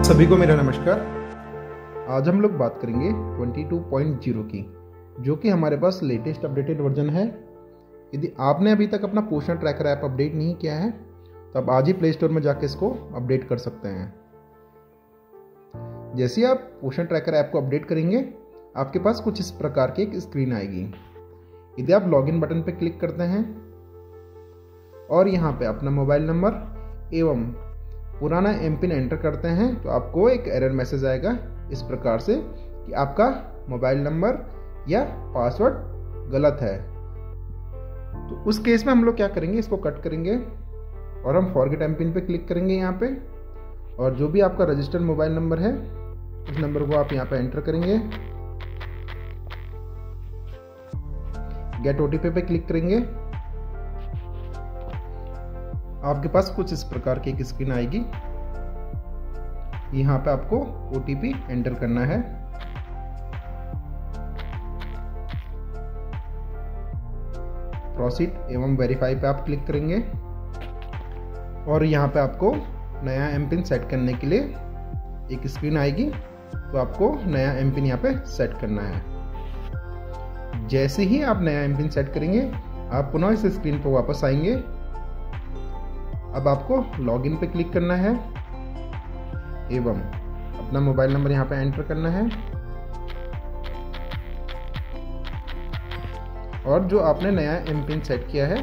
सभी को मेरा नमस्कार। आज हम लोग बात करेंगे 22.0 की, जो कि हमारे पास लेटेस्ट अपडेटेड वर्जन है। यदि आपने अभी तक अपना पोषण ट्रैकर ऐप अपडेट नहीं किया है तो आप आज ही प्ले स्टोर में जाके इसको अपडेट कर सकते हैं। जैसे ही आप पोषण ट्रैकर ऐप को अपडेट करेंगे आपके पास कुछ इस प्रकार की एक स्क्रीन आएगी। यदि आप लॉगिन बटन पर क्लिक करते हैं और यहाँ पे अपना मोबाइल नंबर एवं पुराना एमपिन एंटर करते हैं तो आपको एक एरर मैसेज आएगा इस प्रकार से कि आपका मोबाइल नंबर या पासवर्ड गलत है। तो उस केस में हम लोग क्या करेंगे, इसको कट करेंगे और हम फॉरगेट एमपिन पे क्लिक करेंगे यहाँ पे, और जो भी आपका रजिस्टर्ड मोबाइल नंबर है उस नंबर को आप यहाँ पे एंटर करेंगे। गेट ओटीपी पे क्लिक करेंगे। आपके पास कुछ इस प्रकार की एक स्क्रीन आएगी। यहाँ पे आपको ओटीपी एंटर करना है। प्रोसीड एवं वेरीफाई पे आप क्लिक करेंगे और यहाँ पे आपको नया एमपिन सेट करने के लिए एक स्क्रीन आएगी। तो आपको नया एमपिन यहाँ पे सेट करना है। जैसे ही आप नया एमपिन सेट करेंगे आप पुनः इस स्क्रीन पर वापस आएंगे। अब आपको लॉगिन पे क्लिक करना है एवं अपना मोबाइल नंबर यहाँ पे एंटर करना है और जो आपने नया एमपिन सेट किया है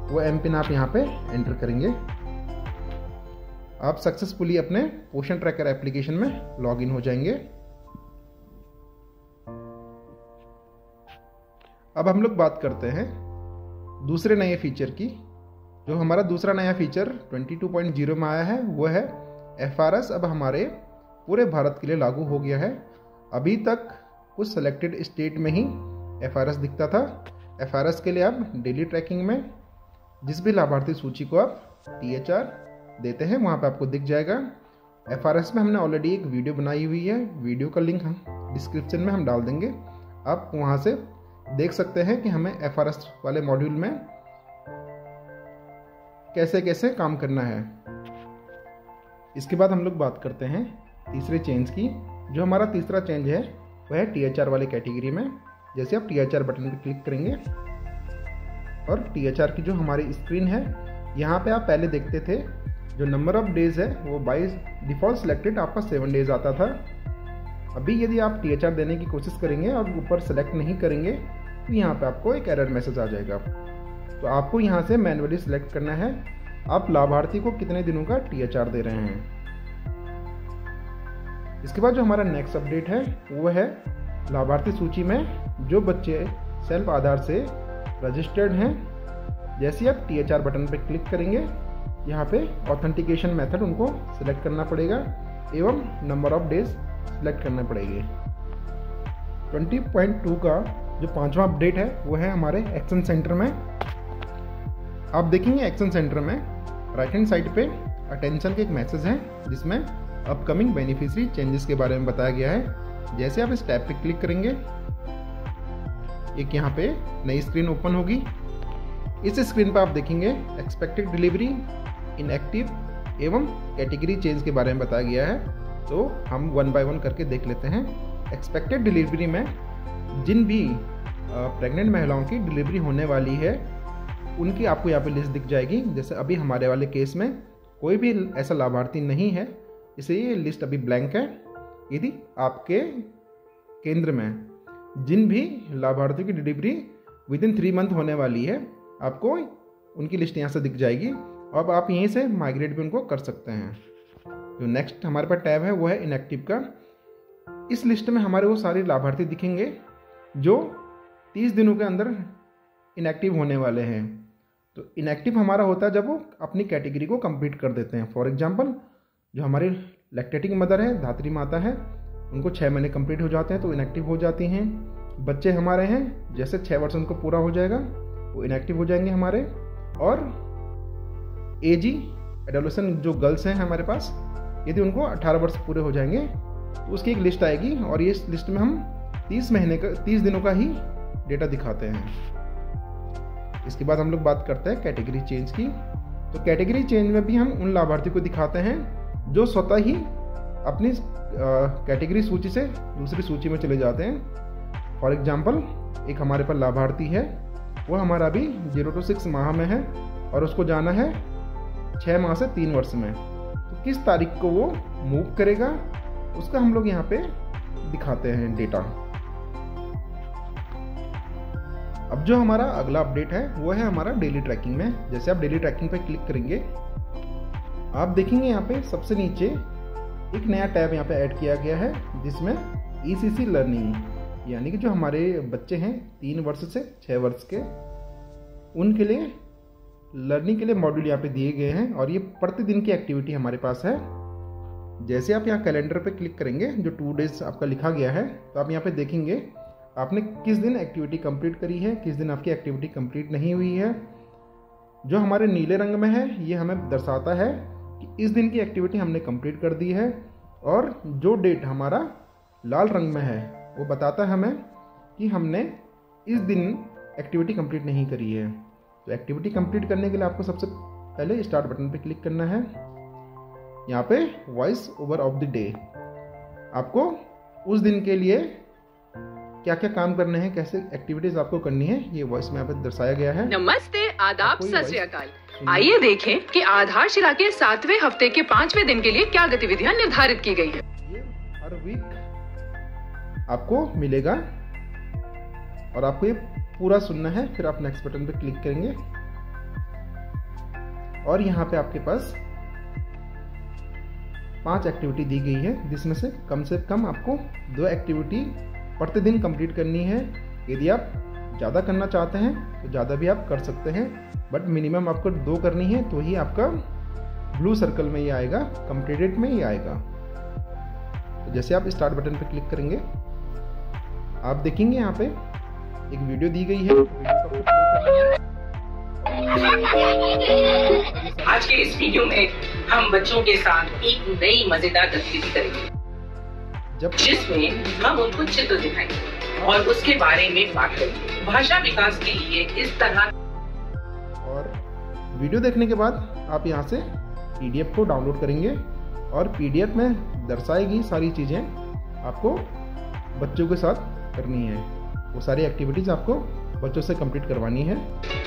वो एमपिन आप यहाँ पे एंटर करेंगे। आप सक्सेसफुली अपने पोषण ट्रैकर एप्लीकेशन में लॉगिन हो जाएंगे। अब हम लोग बात करते हैं दूसरे नए फीचर की। जो हमारा दूसरा नया फीचर 22.0 में आया है वो है FRS। अब हमारे पूरे भारत के लिए लागू हो गया है। अभी तक कुछ सेलेक्टेड स्टेट में ही FRS दिखता था। FRS के लिए आप डेली ट्रैकिंग में जिस भी लाभार्थी सूची को आप THR देते हैं वहाँ पे आपको दिख जाएगा। FRS में हमने ऑलरेडी एक वीडियो बनाई हुई है, वीडियो का लिंक हम डिस्क्रिप्शन में हम डाल देंगे। आप वहाँ से देख सकते हैं कि हमें FRS वाले मॉड्यूल में कैसे कैसे काम करना है। इसके बाद हम लोग बात करते हैं तीसरे चेंज की। जो हमारा तीसरा चेंज है वह है THR वाली कैटेगरी में। जैसे आप THR बटन पर क्लिक करेंगे और THR की जो हमारी स्क्रीन है यहाँ पे आप पहले देखते थे जो नंबर ऑफ डेज है वो बाय डिफॉल्ट सिलेक्टेड आपका 7 डेज आता था। अभी यदि आप THR देने की कोशिश करेंगे और ऊपर सेलेक्ट नहीं करेंगे तो यहाँ पे आपको एक एरर मैसेज आ जाएगा। तो आपको यहाँ से मैन्युअली सिलेक्ट करना है आप लाभार्थी को कितने दिनों का THR दे रहे हैं। इसके बाद जो हमारा नेक्स्ट अपडेट है वो है लाभार्थी सूची में जो बच्चे सेल्फ आधार से रजिस्टर्ड हैं। जैसे ही आप THR बटन पर क्लिक करेंगे यहाँ पे ऑथेंटिकेशन मेथड उनको सिलेक्ट करना पड़ेगा एवं नंबर ऑफ डेज सिलेक्ट करना पड़ेगी। 20.2 का जो 5वां अपडेट है वो है हमारे एक्शन सेंटर में। आप देखेंगे एक्शन सेंटर में right hand side pay attention के एक मैसेज है जिसमें अपकमिंग बेनिफिशियरी चेंजेस के बारे में बताया गया है। जैसे आप इस टैब पे क्लिक करेंगे एक यहाँ पे नई स्क्रीन ओपन होगी। इस स्क्रीन पर आप देखेंगे एक्सपेक्टेड डिलीवरी, इनएक्टिव एवं कैटेगरी चेंज के बारे में बताया गया है। तो हम 1 बाय 1 करके देख लेते हैं। एक्सपेक्टेड डिलीवरी में जिन भी प्रेग्नेंट महिलाओं की डिलीवरी होने वाली है उनकी आपको यहाँ पे लिस्ट दिख जाएगी। जैसे अभी हमारे वाले केस में कोई भी ऐसा लाभार्थी नहीं है, इसलिए ये लिस्ट अभी ब्लैंक है। यदि आपके केंद्र में जिन भी लाभार्थियों की डिलीवरी विदिन 3 मंथ होने वाली है आपको उनकी लिस्ट यहाँ से दिख जाएगी। अब आप यहीं से माइग्रेट भी उनको कर सकते हैं। जो नेक्स्ट हमारे पास टैब है वो है इनएक्टिव का। इस लिस्ट में हमारे वो सारे लाभार्थी दिखेंगे जो 30 दिनों के अंदर इनएक्टिव होने वाले हैं। तो इनएक्टिव हमारा होता है जब वो अपनी कैटेगरी को कंप्लीट कर देते हैं। फॉर एग्जांपल जो हमारी लैक्टेटिंग मदर है, धात्री माता है, उनको 6 महीने कंप्लीट हो जाते हैं तो इनएक्टिव हो जाती हैं। बच्चे हमारे हैं जैसे 6 वर्ष उनको पूरा हो जाएगा वो इनएक्टिव हो जाएंगे हमारे। और एजी एडोलेसेंट जो गर्ल्स हैं हमारे पास, यदि उनको 18 वर्ष पूरे हो जाएंगे तो उसकी एक लिस्ट आएगी और ये लिस्ट में हम 30 दिनों का ही डेटा दिखाते हैं। इसके बाद हम लोग बात करते हैं कैटेगरी चेंज की। तो कैटेगरी चेंज में भी हम उन लाभार्थी को दिखाते हैं जो स्वतः ही अपनी कैटेगरी सूची से दूसरी सूची में चले जाते हैं। फॉर एग्जांपल एक हमारे पास लाभार्थी है, वो हमारा अभी 0 to 6 माह में है और उसको जाना है 6 माह से 3 वर्ष में। तो किस तारीख को वो मूव करेगा उसका हम लोग यहाँ पे दिखाते हैं डेटा। अब जो हमारा अगला अपडेट है वो है हमारा डेली ट्रैकिंग में। जैसे आप डेली ट्रैकिंग पे क्लिक करेंगे, आप देखेंगे यहाँ पे सबसे नीचे एक नया टैब यहाँ पे ऐड किया गया है जिसमें ECC लर्निंग, यानी कि जो हमारे बच्चे हैं 3 वर्ष से 6 वर्ष के, उनके लिए लर्निंग के लिए मॉड्यूल यहाँ पे दिए गए हैं और ये प्रतिदिन की एक्टिविटी हमारे पास है। जैसे आप यहाँ कैलेंडर पे क्लिक करेंगे, जो 2 डेज आपका लिखा गया है, तो आप यहाँ पे देखेंगे आपने किस दिन एक्टिविटी कंप्लीट करी है, किस दिन आपकी एक्टिविटी कंप्लीट नहीं हुई है। जो हमारे नीले रंग में है ये हमें दर्शाता है कि इस दिन की एक्टिविटी हमने कंप्लीट कर दी है, और जो डेट हमारा लाल रंग में है वो बताता है हमें कि हमने इस दिन एक्टिविटी कंप्लीट नहीं करी है। तो एक्टिविटी कंप्लीट करने के लिए आपको सबसे पहले स्टार्ट बटन पे क्लिक करना है। यहाँ पे voice over of the day, आपको उस दिन के लिए क्या क्या काम करने हैं, कैसे एक्टिविटीज आपको करनी है, ये वॉइस में यहाँ पे दर्शाया गया है। नमस्ते, आदाब, सत श्री अकाल। आइए देखें कि आधारशिला के 7वें हफ्ते के 5वें दिन के लिए क्या गतिविधियां निर्धारित की गई है। ये हर वीक आपको मिलेगा और आपको ये पूरा सुनना है। फिर आप नेक्स्ट बटन पे क्लिक करेंगे और यहाँ पे आपके पास 5 एक्टिविटी दी गई है, जिसमें से कम आपको 2 एक्टिविटी प्रतिदिन कंप्लीट करनी है। यदि आप ज़्यादा करना चाहते हैं तो ज़्यादा भी आप कर सकते हैं, बट मिनिमम आपको 2 करनी है, तो ही आपका ब्लू सर्कल में ये आएगा, कंप्लीटेड में ये आएगा। तो जैसे आप स्टार्ट बटन पे क्लिक करेंगे, आप देखेंगे यहाँ पे एक वीडियो दी गई है। आज के इस वीडियो में हम बच्चों के साथ एक नई मजेदार गतिविधि करेंगे, जिसमें हम उनको चित्र दिखाएंगे और उसके बारे में बात करेंगे। भाषा विकास के लिए इस तरह। और वीडियो देखने के बाद आप यहाँ से PDF को डाउनलोड करेंगे और PDF में दर्शाएगी सारी चीजें आपको बच्चों के साथ करनी है। वो सारी एक्टिविटीज आपको बच्चों से कंप्लीट करवानी है।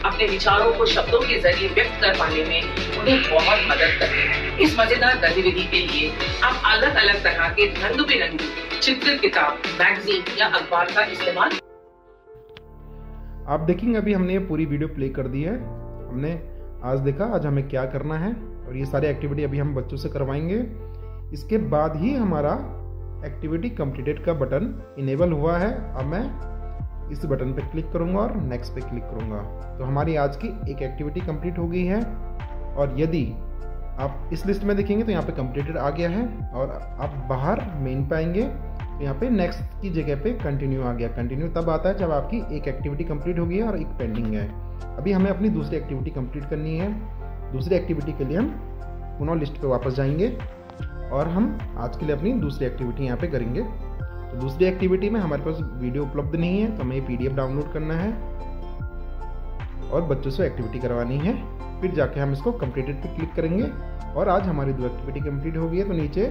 अपने विचारों को शब्दों के जरिए व्यक्त कर पाने में उन्हें बहुत मदद करते हैं। इस मजेदार गतिविधि के लिए आप अलग अलग तरह के रंग बिरंगी चित्रित किताब, मैगजीन या अखबार का इस्तेमाल। आप देखेंगे अभी हमने ये पूरी वीडियो प्ले कर दी है। हमने आज देखा आज हमें क्या करना है, और ये सारी एक्टिविटी अभी हम बच्चों से करवाएंगे। इसके बाद ही हमारा एक्टिविटी कंप्लीटेड का बटन इनेबल हुआ है। अब मैं इस बटन पे क्लिक करूंगा और नेक्स्ट पे क्लिक करूंगा, तो हमारी आज की एक एक्टिविटी कंप्लीट हो गई है। और यदि आप इस लिस्ट में देखेंगे तो यहाँ पे कंप्लीटेड आ गया है, और आप बाहर मेन पे आएंगे तो यहाँ पे नेक्स्ट की जगह पे कंटिन्यू आ गया। कंटिन्यू तब आता है जब आपकी एक एक्टिविटी कंप्लीट हो गई है और एक पेंडिंग है। अभी हमें अपनी दूसरी एक्टिविटी कंप्लीट करनी है। दूसरी एक्टिविटी के लिए हम पुनः लिस्ट पे वापस जाएंगे और हम आज के लिए अपनी दूसरी एक्टिविटी यहाँ पे करेंगे। तो दूसरी एक्टिविटी में हमारे पास वीडियो उपलब्ध नहीं है, तो हमें PDF डाउनलोड करना है और बच्चों से एक्टिविटी करवानी है। फिर जाके हम इसको कंप्लीटेड पे क्लिक करेंगे और आज हमारी 2 एक्टिविटी कंप्लीट हो गई है। तो नीचे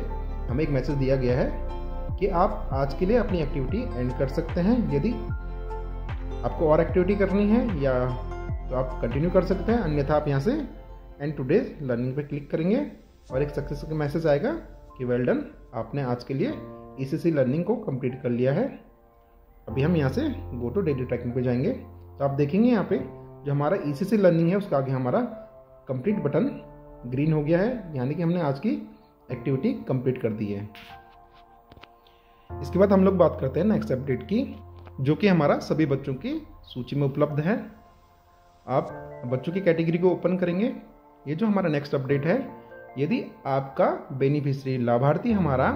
हमें एक मैसेज दिया गया है कि आप आज के लिए अपनी एक्टिविटी एंड कर सकते हैं। यदि आपको और एक्टिविटी करनी है या तो आप कंटिन्यू कर सकते हैं, अन्यथा आप यहाँ से एंड टुडेज लर्निंग पे क्लिक करेंगे और एक सक्सेस का मैसेज आएगा कि वेल डन, आपने आज के लिए ECC लर्निंग को कंप्लीट कर लिया है। अभी हम यहाँ से गो टू डेली ट्रैकिंग पे जाएंगे, तो आप देखेंगे यहाँ पे जो हमारा ECC लर्निंग है उसका आगे हमारा कंप्लीट बटन ग्रीन हो गया है, यानी कि हमने आज की एक्टिविटी कंप्लीट कर दी है। इसके बाद हम लोग बात करते हैं नेक्स्ट अपडेट की, जो कि हमारा सभी बच्चों की सूची में उपलब्ध है। आप बच्चों की कैटेगरी को ओपन करेंगे। ये जो हमारा नेक्स्ट अपडेट है, यदि आपका बेनिफिशियरी लाभार्थी हमारा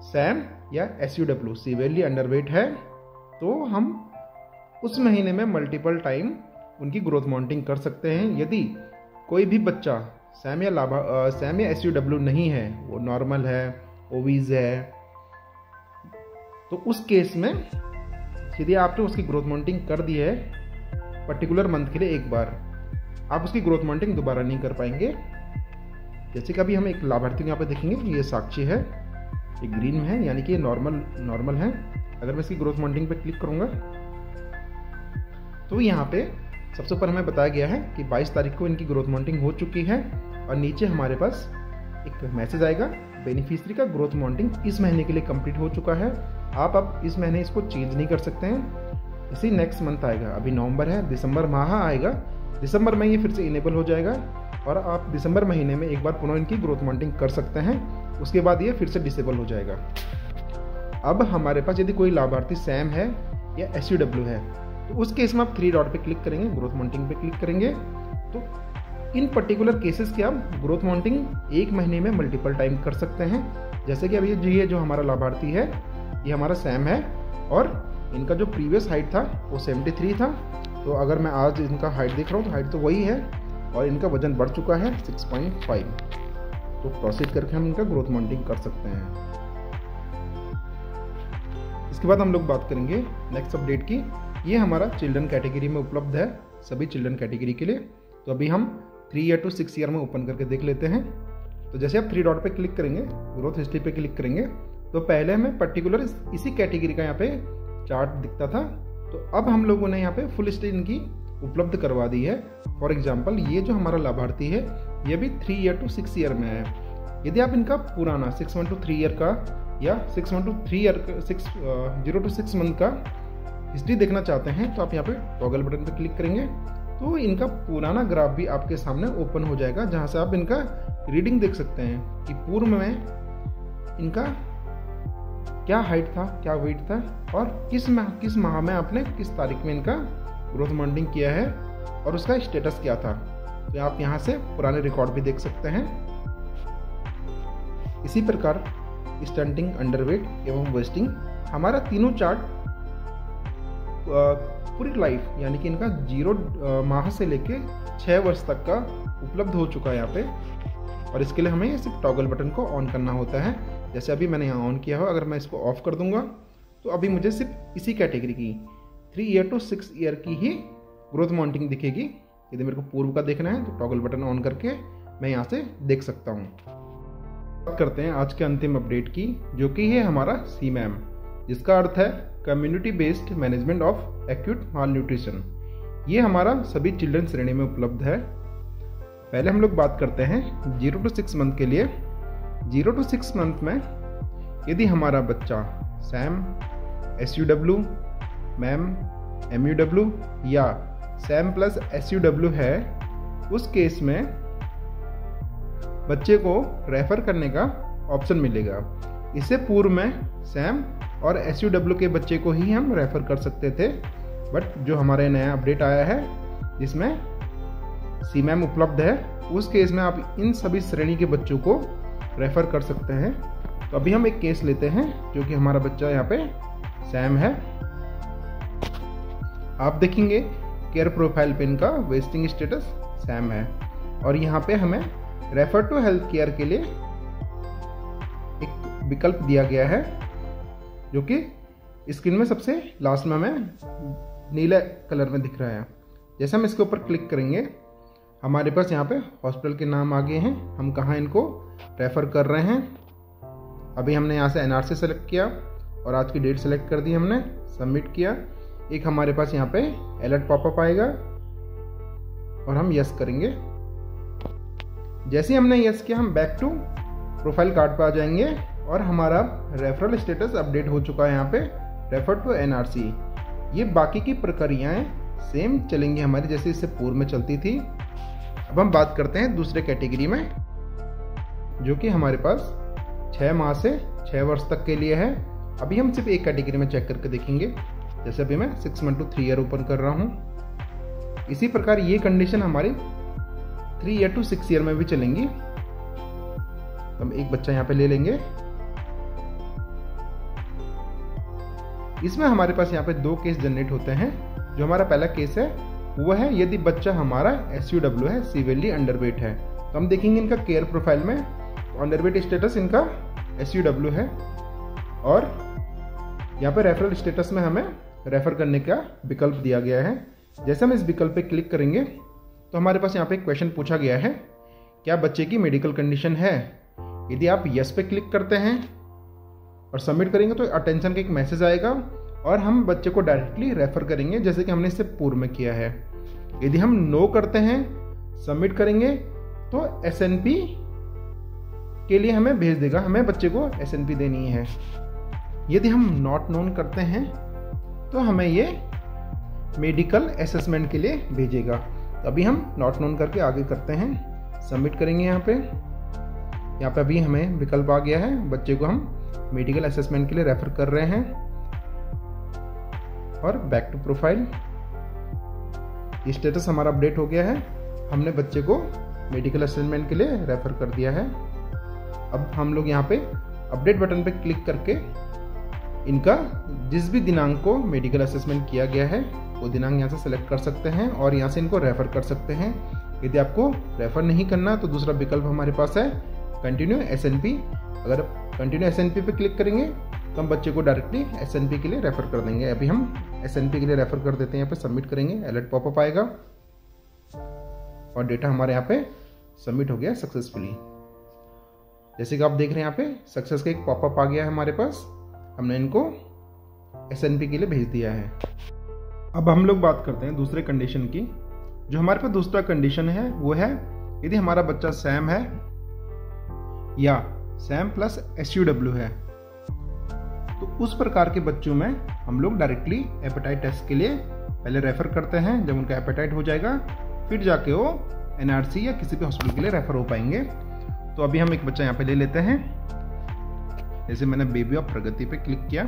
सैम या SUW सीवियरली अंडरवेट है, तो हम उस महीने में मल्टीपल टाइम उनकी ग्रोथ मॉनिटरिंग कर सकते हैं। यदि कोई भी बच्चा सैम या SUW नहीं है, वो नॉर्मल है, ओवीज है, तो उस केस में यदि आपने उसकी ग्रोथ मॉनिटरिंग कर दी है पर्टिकुलर मंथ के लिए एक बार, आप उसकी ग्रोथ मॉनिटरिंग दोबारा नहीं कर पाएंगे। जैसे कि अभी हम एक लाभार्थी यहाँ पे देखेंगे, ये साक्षी है। ये ग्रीन में है, यानी कि ये नॉर्मल है। अगर मैं इसकी ग्रोथ मॉनिटरिंग पे क्लिक करूँगा तो यहाँ पे सबसे ऊपर हमें बताया गया है कि 22 तारीख को इनकी ग्रोथ मॉनिटरिंग हो चुकी है, और नीचे हमारे पास एक मैसेज आएगा, बेनिफिशियरी का ग्रोथ मॉनिटरिंग इस महीने के लिए कंप्लीट हो चुका है। आप अब इस महीने इसको चेंज नहीं कर सकते हैं, इसी नेक्स्ट मंथ आएगा। अभी नवंबर है, दिसंबर माह आएगा, दिसंबर में ये फिर से इनेबल हो जाएगा और आप दिसंबर महीने में एक बार पुनः इनकी ग्रोथ मॉनिटरिंग कर सकते हैं। उसके बाद ये फिर से डिसेबल हो जाएगा। अब हमारे पास यदि कोई लाभार्थी सैम है या SUW है तो उस केस में आप 3 डॉट पे क्लिक करेंगे, ग्रोथ मॉनिटरिंग पे क्लिक करेंगे तो इन पर्टिकुलर केसेस के आप ग्रोथ मॉनिटरिंग 1 महीने में मल्टीपल टाइम कर सकते हैं। जैसे कि अभी ये जो हमारा लाभार्थी है ये हमारा सैम है और इनका जो प्रीवियस हाइट था वो 73 था। तो अगर मैं आज इनका हाइट देख रहा हूँ तो हाइट तो वही है और इनका वजन बढ़ चुका है 6.5। तो प्रोसीड करके हम इनका ग्रोथ मॉनिटरिंग कर सकते हैं। इसके बाद हम लोग बात करेंगे नेक्स्ट अपडेट की। ये हमारा चिल्ड्रन कैटेगरी में उपलब्ध है, सभी चिल्ड्रन कैटेगरी के लिए। तो अभी हम 3 ईयर टू 6 ईयर में ओपन करके देख लेते हैं। तो जैसे आप 3 डॉट पे क्लिक करेंगे, ग्रोथ हिस्ट्री पे क्लिक करेंगे तो पहले हमें पर्टिकुलर इसी कैटेगरी का यहाँ पे चार्ट दिखता था। तो अब हम लोगों ने यहाँ पे फुल हिस्ट्री इनकी उपलब्ध करवा दी है। फॉर एग्जाम्पल ये जो हमारा लाभार्थी है ये भी 3 ईयर टू 6 ईयर में है। यदि आप इनका पुराना 6 मंथ टू 3 ईयर का या 6 month to 3 year 0 to 6 month का हिस्ट्री देखना चाहते हैं तो आप यहाँ पे टॉगल बटन पे क्लिक करेंगे तो इनका पुराना ग्राफ भी आपके सामने ओपन हो जाएगा, जहाँ से आप इनका रीडिंग देख सकते हैं कि पूर्व में इनका क्या हाइट था, क्या वेट था और किस माह में आपने किस तारीख में इनका ग्रोथ मॉनिटरिंग किया है और उसका स्टेटस क्या था। तो आप यहाँ से पुराने रिकॉर्ड भी देख सकते हैं। इसी प्रकार स्टंटिंग, अंडरवेट एवं वेस्टिंग, हमारा तीनों चार्ट पूरी लाइफ यानी कि इनका 0 माह से लेके 6 वर्ष तक का उपलब्ध हो चुका है यहाँ पे। और इसके लिए हमें सिर्फ टॉगल बटन को ऑन करना होता है। जैसे अभी मैंने यहाँ ऑन किया हो, अगर मैं इसको ऑफ कर दूंगा तो अभी मुझे सिर्फ इसी कैटेगरी की 3 ईयर टू 6 ईयर की ही ग्रोथ मॉनिटरिंग दिखेगी। यदि मेरे को पूर्व का देखना है तो टॉगल बटन ऑन करके मैं यहाँ से देख सकता हूँ। बात करते हैं आज के अंतिम अपडेट की, जो कि है हमारा CMAM, जिसका अर्थ है community based management of acute mall nutrition. ये हमारा सभी चिल्ड्रन श्रेणी में उपलब्ध है। पहले हम लोग बात करते हैं 0 टू 6 मंथ के लिए। 0 टू 6 मंथ में यदि हमारा बच्चा सैम, SUW, मैम, MUW या सैम प्लस SUW है, उस केस में बच्चे को रेफर करने का ऑप्शन मिलेगा। इससे पूर्व में सैम और SUW के बच्चे को ही हम रेफर कर सकते थे, बट जो हमारे नया अपडेट आया है जिसमें CMAM उपलब्ध है, उस केस में आप इन सभी श्रेणी के बच्चों को रेफर कर सकते हैं। तो अभी हम एक केस लेते हैं जो कि हमारा बच्चा यहाँ पे सैम है। आप देखेंगे केयर प्रोफाइल पे इनका वेस्टिंग स्टेटस सैम है और यहाँ पे हमें रेफर टू हेल्थ केयर के लिए एक विकल्प दिया गया है, जो कि स्क्रीन में सबसे लास्ट में हमें नीले कलर में दिख रहा है। जैसे हम इसके ऊपर क्लिक करेंगे, हमारे पास यहाँ पे हॉस्पिटल के नाम आ गए हैं, हम कहाँ इनको रेफ़र कर रहे हैं। अभी हमने यहाँ से NRC सेलेक्ट किया और आज की डेट सेलेक्ट कर दी, हमने सबमिट किया। एक हमारे पास यहाँ पे अलर्ट पॉपअप आएगा और हम यस करेंगे। जैसे ही हमने यस किया, हम बैक टू प्रोफाइल कार्ड पर आ जाएंगे और हमारा रेफरल स्टेटस अपडेट हो चुका है यहाँ पे, रेफर टू NRC। ये बाकी की प्रक्रियाएं सेम चलेंगी हमारी जैसे इससे पूर्व में चलती थी। अब हम बात करते हैं दूसरे कैटेगरी में, जो कि हमारे पास 6 माह से 6 वर्ष तक के लिए है। अभी हम सिर्फ एक कैटेगरी में चेक करके देखेंगे। जैसे अभी मैं 6 मंथ टू 3 ईयर ओपन कर रहा हूँ। इसी प्रकार ये कंडीशन हमारी 3 ईयर टू 6 ईयर में भी चलेंगी। तो हम एक बच्चा यहाँ पे ले लेंगे। इसमें हमारे पास यहाँ पे 2 केस जनरेट होते हैं। जो हमारा पहला केस है वो है यदि बच्चा हमारा SUW है, सीवियरली अंडरवेट है। तो हम देखेंगे इनका केयर प्रोफाइल में अंडरवेट स्टेटस इनका SUW है और यहाँ पे रेफरल स्टेटस में हमें रेफर करने का विकल्प दिया गया है। जैसे हम इस विकल्प पे क्लिक करेंगे तो हमारे पास यहाँ पे एक क्वेश्चन पूछा गया है, क्या बच्चे की मेडिकल कंडीशन है। यदि आप यस पे क्लिक करते हैं और सबमिट करेंगे तो अटेंशन का एक मैसेज आएगा और हम बच्चे को डायरेक्टली रेफर करेंगे, जैसे कि हमने इससे पूर्व में किया है। यदि हम नो करते हैं, सबमिट करेंगे तो SNP के लिए हमें भेज देगा, हमें बच्चे को SNP देनी है। यदि हम नॉट नोन करते हैं तो हमें ये मेडिकल असेसमेंट के लिए भेजेगा। तो अभी हम नॉट नोन करके आगे करते हैं, सबमिट करेंगे। यहाँ पे अभी हमें विकल्प आ गया है, बच्चे को हम मेडिकल असेसमेंट के लिए रेफर कर रहे हैं। और बैक टू प्रोफाइल, स्टेटस हमारा अपडेट हो गया है, हमने बच्चे को मेडिकल असेसमेंट के लिए रेफर कर दिया है। अब हम लोग यहाँ पे अपडेट बटन पे क्लिक करके इनका जिस भी दिनांक को मेडिकल असेसमेंट किया गया है वो दिनांक यहाँ से सेलेक्ट कर सकते हैं और यहाँ से इनको रेफर कर सकते हैं। यदि आपको रेफर नहीं करना तो दूसरा विकल्प हमारे पास है कंटिन्यू SNP। अगर कंटिन्यू SNP पे क्लिक करेंगे तो हम बच्चे को डायरेक्टली SNP के लिए रेफर कर देंगे। अभी हम SNP के लिए रेफर कर देते हैं, यहाँ पे सबमिट करेंगे, अलर्ट पॉपअप आएगा और डेटा हमारे यहाँ पे सबमिट हो गया सक्सेसफुली। जैसे कि आप देख रहे हैं यहाँ पे सक्सेस का एक पॉपअप आ गया है हमारे पास, हमने इनको SNP के लिए भेज दिया है। अब हम लोग बात करते हैं दूसरे कंडीशन की। जो हमारे पास दूसरा कंडीशन है वो है यदि हमारा बच्चा सैम है या सैम प्लस SUW है, तो उस प्रकार के बच्चों में हम लोग डायरेक्टली हेपेटाइट टेस्ट के लिए पहले रेफर करते हैं। जब उनका हेपेटाइट हो जाएगा फिर जाके वो NRC या किसी भी हॉस्पिटल के लिए रेफर हो पाएंगे। तो अभी हम एक बच्चा यहाँ पे ले लेते हैं, जैसे मैंने बेबी ऑफ प्रगति पे क्लिक किया।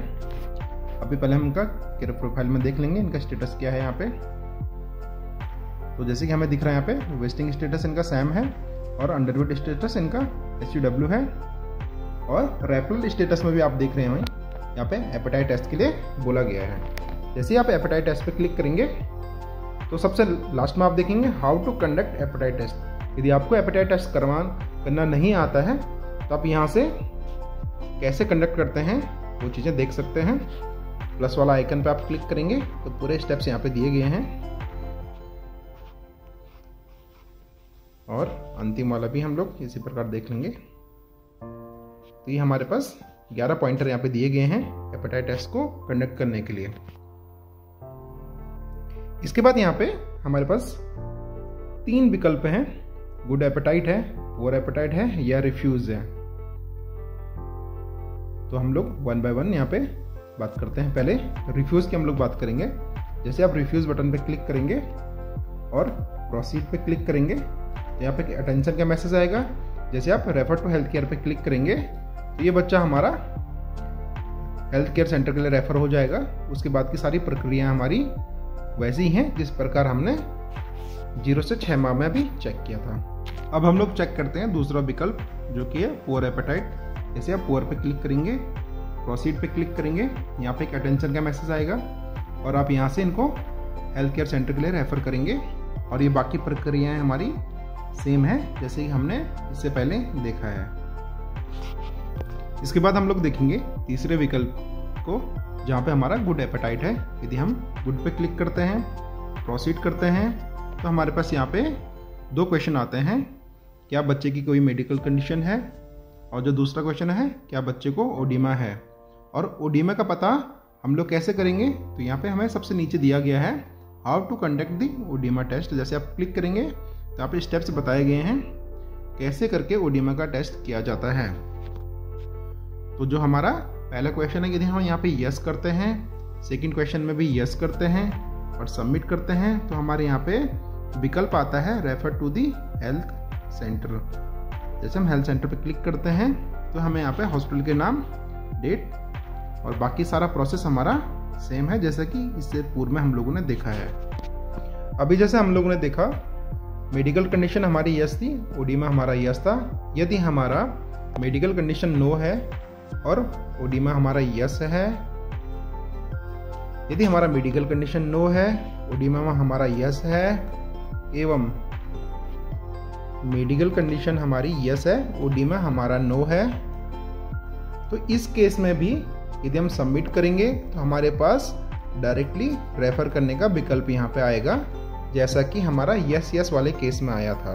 अभी पहले हम इनका केयर प्रोफाइल में देख लेंगे इनका स्टेटस क्या है यहाँ पे। तो जैसे कि हमें दिख रहा है यहाँ पे वेस्टिंग स्टेटस इनका सैम है और अंडरवेट स्टेटस इनका SUW है और रेफरल स्टेटस में भी आप देख रहे हैं यहाँ पे हेपेटाइट टेस्ट के लिए बोला गया है। जैसे ही आप हेपेटाइट टेस्ट पे क्लिक करेंगे तो सबसे लास्ट में आप देखेंगे how to conduct hepatitis test. यदि आपको हेपेटाइट टेस्ट करना नहीं आता है तो आप यहाँ से कैसे कंडक्ट करते हैं वो चीज़ें देख सकते हैं। प्लस वाला आइकन पे आप क्लिक करेंगे तो पूरे स्टेप्स यहाँ पे दिए गए हैं और अंतिम वाला भी हम लोग इसी प्रकार देख लेंगे। तो ये हमारे पास 11 पॉइंटर यहाँ पे दिए गए हैं हेपेटाइट टेस्ट को कंडक्ट करने के लिए। इसके बाद यहाँ पे हमारे पास 3 विकल्प हैं, गुड हेपेटाइट है, पुअर हेपेटाइट है या रिफ्यूज है। तो हम लोग 1 बाय 1 यहाँ पे बात करते हैं। पहले रिफ्यूज की हम लोग बात करेंगे। जैसे आप रिफ्यूज बटन पे क्लिक करेंगे और प्रोसीड पे क्लिक करेंगे तो यहाँ पे अटेंशन का मैसेज आएगा। जैसे आप रेफर टू हेल्थ केयर पे क्लिक करेंगे तो ये बच्चा हमारा हेल्थ केयर सेंटर के लिए रेफर हो जाएगा। उसके बाद की सारी प्रक्रिया हमारी वैसी ही हैं जिस प्रकार हमने 0 से 6 माह में भी चेक किया था। अब हम लोग चेक करते हैं दूसरा विकल्प जो कि है पुअर हेपेटाइट। जैसे आप पुअर पे क्लिक करेंगे, प्रोसीड पे क्लिक करेंगे, यहाँ पे एक अटेंशन का मैसेज आएगा और आप यहाँ से इनको हेल्थ केयर सेंटर के लिए रेफर करेंगे और ये बाकी प्रक्रियाएं हमारी सेम है जैसे कि हमने इससे पहले देखा है। इसके बाद हम लोग देखेंगे तीसरे विकल्प को जहाँ पे हमारा गुड हेपेटाइट है। यदि हम गुड पे क्लिक करते हैं, प्रोसीड करते हैं तो हमारे पास यहाँ पे 2 क्वेश्चन आते हैं, क्या बच्चे की कोई मेडिकल कंडीशन है, और जो दूसरा क्वेश्चन है क्या बच्चे को ओडिमा है। और ओडिमा का पता हम लोग कैसे करेंगे, तो यहाँ पे हमें सबसे नीचे दिया गया है how to conduct the oedema test. जैसे आप क्लिक करेंगे तो यहाँ पे स्टेप्स बताए गए हैं कैसे करके ओडिमा का टेस्ट किया जाता है। तो जो हमारा पहला क्वेश्चन है, यदि हम यहाँ पे यस करते हैं, सेकंड क्वेश्चन में भी यस करते हैं और सबमिट करते हैं तो हमारे यहाँ पे विकल्प आता है refer to the health centre. जैसे हम हेल्थ सेंटर पे क्लिक करते हैं तो हमें यहाँ पे हॉस्पिटल के नाम, डेट और बाकी सारा प्रोसेस हमारा सेम है जैसा कि इससे पूर्व में हम लोगों ने देखा है। अभी जैसे हम लोगों ने देखा मेडिकल कंडीशन हमारी यस थी, ओडिमा हमारा यस था। यदि हमारा मेडिकल कंडीशन नो है और ओडिमा हमारा यस है, यदि हमारा मेडिकल कंडीशन नो है, ओडिमा हमारा यस है एवं मेडिकल कंडीशन हमारी यस है, ओडिमा हमारा नो है, तो इस केस में भी यदि हम सबमिट करेंगे तो हमारे पास डायरेक्टली रेफर करने का विकल्प यहाँ पे आएगा जैसा कि हमारा यस यस वाले केस में आया था।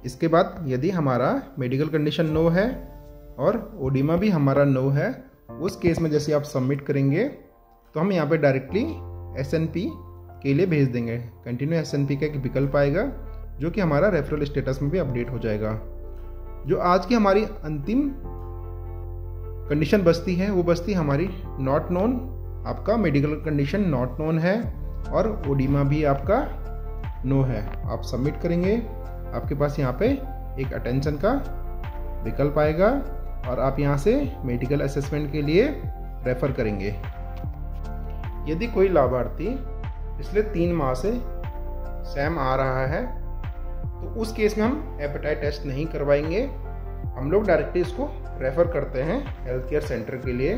इसके बाद यदि हमारा मेडिकल कंडीशन नो है और ओडिमा भी हमारा नो है, उस केस में जैसे आप सबमिट करेंगे तो हम यहाँ पे डायरेक्टली SNP के लिए भेज देंगे। कंटिन्यू SNP का एक विकल्प आएगा जो कि हमारा रेफरल स्टेटस में भी अपडेट हो जाएगा। जो आज की हमारी अंतिम कंडीशन बचती है वो बचती हमारी नॉट नोन। आपका मेडिकल कंडीशन नॉट नोन है और ओडिमा भी आपका नो है। आप सबमिट करेंगे, आपके पास यहाँ पे एक अटेंशन का विकल्प आएगा और आप यहाँ से मेडिकल असेसमेंट के लिए रेफर करेंगे। यदि कोई लाभार्थी पिछले 3 माह से सैम आ रहा है तो उस केस में हम हेपेटाइटिस टेस्ट नहीं करवाएंगे, हम लोग डायरेक्टली इसको रेफर करते हैं हेल्थ केयर सेंटर के लिए।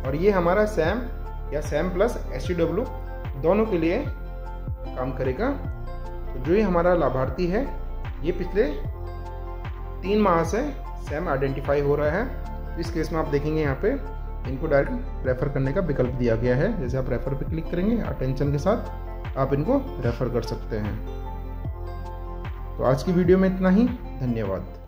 और ये हमारा सैम या सैम प्लस SCW दोनों के लिए काम करेगा। तो जो ये हमारा लाभार्थी है ये पिछले 3 माह से सैम आइडेंटिफाई हो रहा है, इस केस में आप देखेंगे यहाँ पे इनको डायरेक्ट रेफर करने का विकल्प दिया गया है। जैसे आप रेफर पे क्लिक करेंगे अटेंशन के साथ आप इनको रेफर कर सकते हैं। तो आज की वीडियो में इतना ही, धन्यवाद।